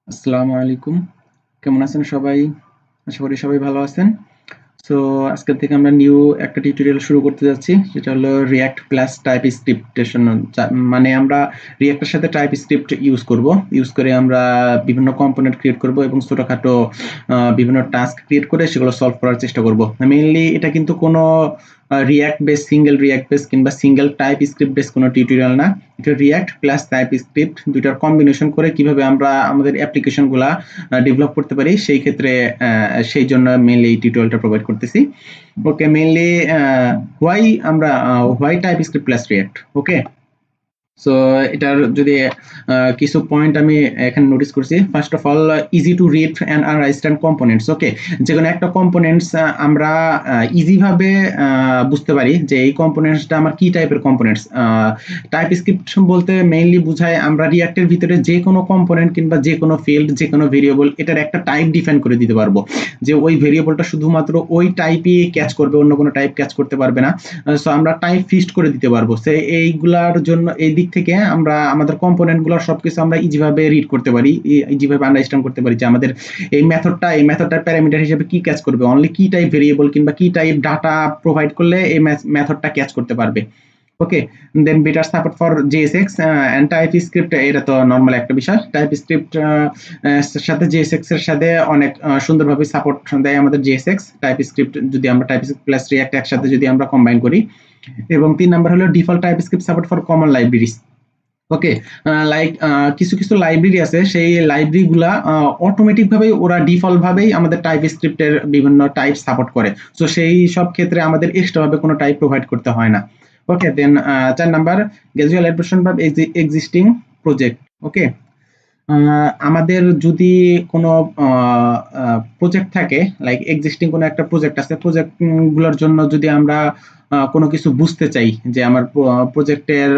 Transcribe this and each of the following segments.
আসসালামু আলাইকুম। কেমন আছেন সবাই? আশা করি সবাই ভালো আছেন। সো আজকে থেকে আমরা নিউ একটা টিউটোরিয়াল শুরু করতে যাচ্ছি। সেটা হলো React প্লাস TypeScript এর জন্য। মানে আমরা React এর সাথে TypeScript ইউজ করব। ইউজ করে আমরা বিভিন্ন কম্পোনেন্ট ক্রিয়েট করব এবং ছোটখাটো বিভিন্ন টাস্ক ক্রিয়েট করে সেগুলো সলভ করার চেষ্টা করব। মেইনলি এটা কিন্তু কোনো সিঙ্গেল React বেস কিংবা সিঙ্গেল TypeScript বেস কোনো টিউটোরিয়াল না। এটা React প্লাস TypeScript দুইটার কম্বিনেশন করে কিভাবে আমরা আমাদের অ্যাপ্লিকেশনগুলা ডেভেলপ করতে পারি সেই ক্ষেত্রে সেই জন্য মেইনলি এই টিউটোরিয়ালটা প্রোভাইড করতেছি। Okay, mainly why TypeScript plus React। Okay, so এটার যদি কিছু পয়েন্ট আমি এখানে নোটিস করছি। First of all, easy to read and understand components. Okay, যে কোনো একটা কম্পোনেন্টস আমরা ইজিভাবে বুঝতে পারি যে এই কম্পোনেন্টসটা আমার কি টাইপের কম্পোনেন্টস। টাইপস্ক্রিপ্ট বলতে মেইনলি বোঝায় আমরা রিয়াক্টের ভিতরে যে কোনো কম্পোনেন্ট কিংবা যে কোনো ফিল্ড, যে কোনো ভেরিয়েবল এটার একটা টাইপ ডিফাইন করে দিতে পারবো, যে ওই ভেরিয়েবলটা শুধুমাত্র ওই টাইপই ক্যাচ করবে, অন্য কোনো টাইপ ক্যাচ করতে পারবে না। সো আমরা টাইপ ফিক্সড করে দিতে পারবো। সো এইগুলার জন্য এই দিক থেকে আমরা আমাদের কম্পোনেন্টগুলোর সবকিছু আমরা ইজিভাবে রিড করতে পারি, ইজিভাবে আন্ডারস্ট্যান্ড করতে পারি যে আমাদের এই মেথডটার প্যারামিটার হিসেবে কি ক্যাচ করবে, অনলি কি টাইপ ভেরিয়েবল কিংবা কি টাইপ ডাটা প্রোভাইড করলে এই মেথডটা ক্যাচ করতে পারবে। Okay, then better support for JSX and TypeScript, এটা তো নর্মাল একটা বিষয়। TypeScript সাথে JSX এর সাথে অনেক সুন্দরভাবে সাপোর্ট দেয় আমাদের JSX। TypeScript যদি আমরা TypeScript প্লাস React একসাথে যদি আমরা কম্বাইন করি। এবং 3 নাম্বার হলো default TypeScript support for common libraries. Okay, like কিছু কিছু লাইব্রেরি আছে, সেই লাইব্রেরিগুলা অটোমেটিক ভাবেই ওরা ডিফল্ট ভাবেই আমাদের TypeScript-এর বিভিন্ন টাইপ সাপোর্ট করে। সো সেই সব ক্ষেত্রে আমাদের এক্সট্রা ভাবে কোনো টাইপ প্রোভাইড করতে হয় না। Okay, then 4 number, gradual adoption of existing project. Okay, আমাদের যদি কোনো প্রজেক্ট থাকে, লাইক এক্সিস্টিং কোনো একটা প্রজেক্ট আছে, প্রজেক্ট গুলোর জন্য যদি আমরা কোনো কিছু বুঝতে চাই যে আমার প্রজেক্টের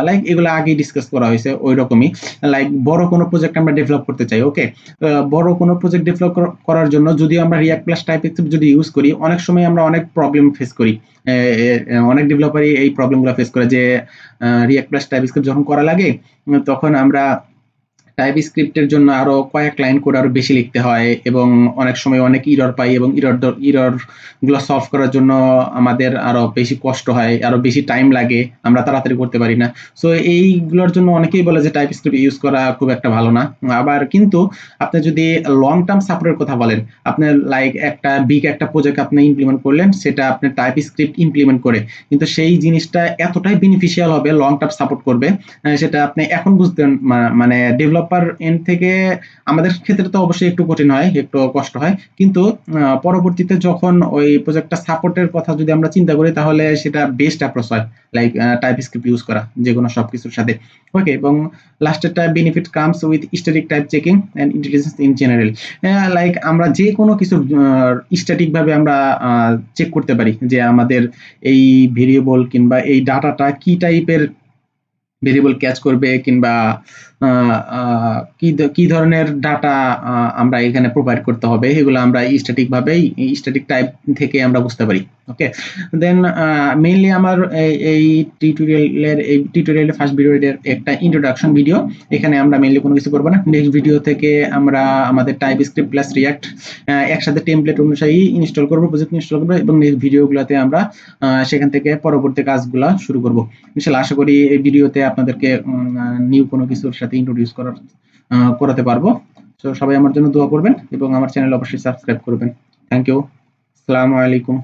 লাইক এগুলো আগেই ডিসকাস করা হয়েছে ওই রকমই, লাইক বড় কোনো প্রজেক্ট আমরা ডেভেলপ করতে চাই। ওকে, বড় কোনো প্রজেক্ট ডেভেলপ করার জন্য যদি আমরা React প্লাস TypeScript যদি ইউজ করি, অনেক সময় আমরা অনেক প্রবলেম ফেস করি। অনেক ডেভেলপারই এই প্রবলেমগুলো ফেস করে যে React প্লাস TypeScript যখন করা লাগে তখন আমরা টাইপস্ক্রিপ্টের জন্য আরো কয়েক লাইন কোড আরো বেশি লিখতে হয় এবং অনেক সময় অনেক ইরর পাই এবং ইরর গুলো সলভ করার জন্য আমাদের আরো বেশি কষ্ট হয়, আরো বেশি টাইম লাগে, আমরা তাড়াতাড়ি করতে পারি না। সো এইগুলোর জন্য অনেকেই বলে যে টাইপস্ক্রিপ্ট ইউজ করা খুব একটা ভালো না। আবার কিন্তু আপনি যদি লং টার্ম সাপোর্টের কথা বলেন, আপনি লাইক একটা বিগ একটা প্রজেক্ট আপনি ইমপ্লিমেন্ট করলেন, সেটা আপনি টাইপস্ক্রিপ্ট ইমপ্লিমেন্ট করে, কিন্তু সেই জিনিসটা এতটাই বেনিফিশিয়াল হবে, লং টার্ম সাপোর্ট করবে, সেটা আপনি এখন বুঝতেন। মানে ডেভেলপার এন্ড থেকে আমাদের ক্ষেত্রে তো অবশ্যই একটু কঠিন হয়, একটু কষ্ট হয়, কিন্তু পরবর্তীতে যখন ওই প্রজেক্টটা সাপোর্টের কথা যদি আমরা চিন্তা করি তাহলে সেটা বেস্ট অ্যাপ্রোচ হয়, লাইক টাইপস্ক্রিপ্ট ইউজ করা যে কোনো সবকিছুর সাথে। ওকে, এবং লাস্টেরটা, benefit comes with static type checking and intelligence in general. Like আমরা যে কোনো কিছু স্ট্যাটিক ভাবে আমরা চেক করতে পারি যে আমাদের এই ভেরিয়েবল কিংবা এই ডাটাটা কি টাইপের ভেরিয়েবল ক্যাচ করবে, কিংবা কি ধরনের ডাটা আমরা এখানে প্রোভাইড করতে হবে, এগুলো আমরা স্ট্যাটিক টাইপ থেকে আমরা বুঝতে পারি। ওকে, দেন মেইনলি আমার এই টিউটোরিয়ালের ফার্স্ট ভিডিওর একটা ইন্ট্রোডাকশন ভিডিও। এখানে আমরা মেইনলি কোনো কিছু করবো না। নেক্সট ভিডিও থেকে আমরা আমাদের TypeScript প্লাস React একসাথে টেমপ্লেট অনুযায়ী ইনস্টল করবো, প্রজেক্ট ইনস্টল করবো, এবং নেক্সট ভিডিওগুলোতে আমরা সেখান থেকে পরবর্তী কাজগুলো শুরু করবো। ইনশাআল্লাহ আশা করি এই ভিডিওতে আপনাদেরকে নিউ কোনো কিছুর সাথে ইন্ট্রোডিউস করাতে পারবো। তো সবাই আমার জন্য দোয়া করবেন এবং আমার চ্যানেল অবশ্যই সাবস্ক্রাইব করবেন। Thank you. আসসালামু আলাইকুম।